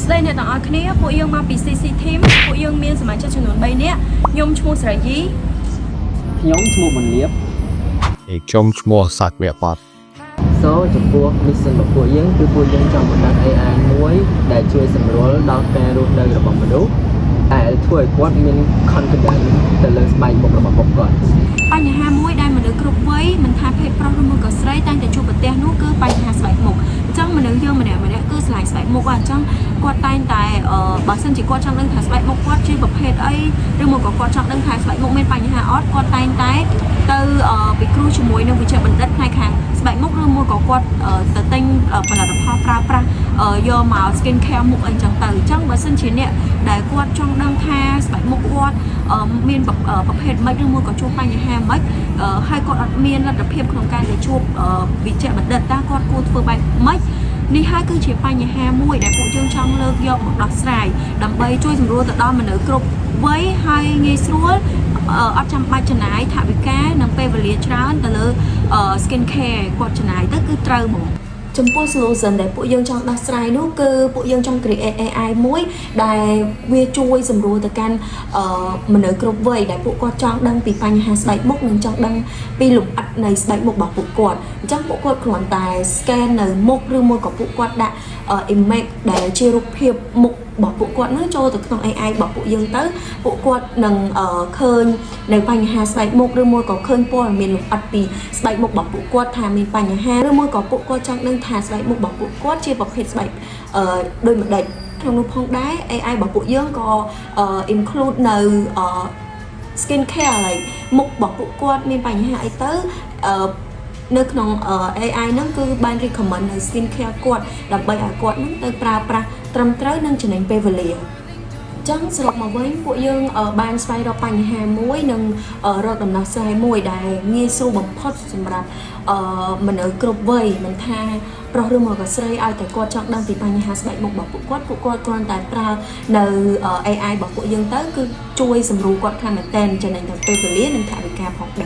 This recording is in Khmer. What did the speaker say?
ស្ដីអ្នកទាំងអស់គ្នាពួកយើងមកពី CC Team ពួកយើងមានសមាជិកចំនួន3នាក់ខ្ញុំឈ្មោះស្រីយីខ្ញុំឈ្មោះមលៀបខ្ញុំឈ្មោះសាច់វគ្គបតចំពោះ mission របស់ពួកយើងគឺពួកយើងចង់បង្កើត AI មួយដែលជួយសម្រួលដល់ការរស់នៅរបស់មនុស្សដែលធ្វើឲ្យគាត់មាន confidence ទៅលើស្បែកមុខរបស់ពួកគាត់បញ្ហាមួយដែលមនុស្សគ្រប់វ័យមិនថាភេទប្រុសឬមួយក៏ស្រីតែងតែជួបប្រទះនោះគឺបញ្ហាស្បែកមុខអញ្ចឹងមនុស្សយើងម្នាក់គឺឆ្លាញ់ស្បែកមុខអញ្ចឹងគាត់តែងតែបើសិនជាគាត់ចង់ដឹងថាស្បែកមុខគាត់ជាប្រភេទអីឬមកក៏គាត់ចង់ដឹងថាស្បែកមុខមានបញ្ហាអត់គាត់តែងតែទៅពិគ្រោះជាមួយនឹងវិជ្ជាបណ្ឌិតផ្នែកខាងស្បែកមុខឬមួយក៏គាត់ទៅទិញផលិតផលប្រើប្រាស់យកមក skin care មុខអីចឹងទៅអញ្ចឹងបើសិនជាអ្នកដែលគាត់ចង់ដឹងថាស្បែកមុខគាត់មានប្រភេទម៉េចឬមួយក៏ជួបបញ្ហាម៉េចហើយគាត់អត់មានលទ្ធភាពក្នុងការទៅជួបវិជ្ជាបណ្ឌិតតើគាត់គួរធ្វើបែបម៉េចនេះហើយគឺជាបញ្ហាមួយដែលពួកយើងចង់លើកយកមកដោះស្រាយដើម្បីជួយសម្រួលទៅដល់មនុស្សគ្រប់វ័យហើយងាយស្រួលអត់ចាំបាច់ចំណាយថវិកានិងពេលវេលាច្រើនទៅលើ skin care គាត់ចំណាយទៅគឺត្រូវហ្មងចំពោះ solution ដែលពួកយើងចង់ដោះស្រាយនោះគឺពួកយើងចង់ create AI មួយដែលវាជួយសម្រួលទៅកាន់មនុស្សគ្រប់វ័យដែលពួកគាត់ចង់ដឹងពីបញ្ហាស្បែកមុខនិងចង់ដឹងពីលម្អិតនៃស្បែកមុខរបស់ពួកគាត់អញ្ចឹងពួកគាត់គ្រាន់តែ scan នៅមុខឬមួយក៏ពួកគាត់ដាក់ image ដែលជារូបភាពមុខរបស់ពួកគាត់នឹងចូលទៅក្នុង AI របស់ពួកយើងទៅពួកគាត់នឹងឃើញនៅបញ្ហាស្បែកមុខឬមួយក៏ឃើញព័ត៌មានលម្អិតពីស្បែកមុខរបស់ពួកគាត់ថាមានបញ្ហាឬមួយក៏ពួកគាត់ចង់ដឹងថាស្បែកមុខរបស់ពួកគាត់ជាប្រភេទស្បែកដូចម្ដេចក្នុងនោះផងដែរ AI របស់ពួកយើងក៏ include នៅ skin care ឡើយមុខរបស់ពួកគាត់មានបញ្ហាអីទៅនៅក្នុង AI ហ្នឹងគឺបាន recommend នៅ skin care គាត់ដើម្បីឲ្យគាត់ហ្នឹងទៅប្រើប្រាស់ត្រឹមត្រូវនិងចំណេញពេលវេលាចឹងសរុបមកវិញពួកយើងបានស្វែងរកបញ្ហាមួយនិងរកដំណោះស្រាយមួយដែលងាយស្រួលបំផុតសម្រាប់មនុស្សគ្រប់វ័យមិនថាប្រុសឬមកក៏ស្រីឲ្យតែគាត់ចង់ដឹងពីបញ្ហាស្បែកមុខរបស់ពួកគាត់គ្រាន់តែប្រើនៅ AI របស់ពួកយើងទៅគឺជួយសម្រួលគាត់ខ្លាំងមែនទែនចំណេញទាំងពេលវេលានិងថវិកាផងដែរ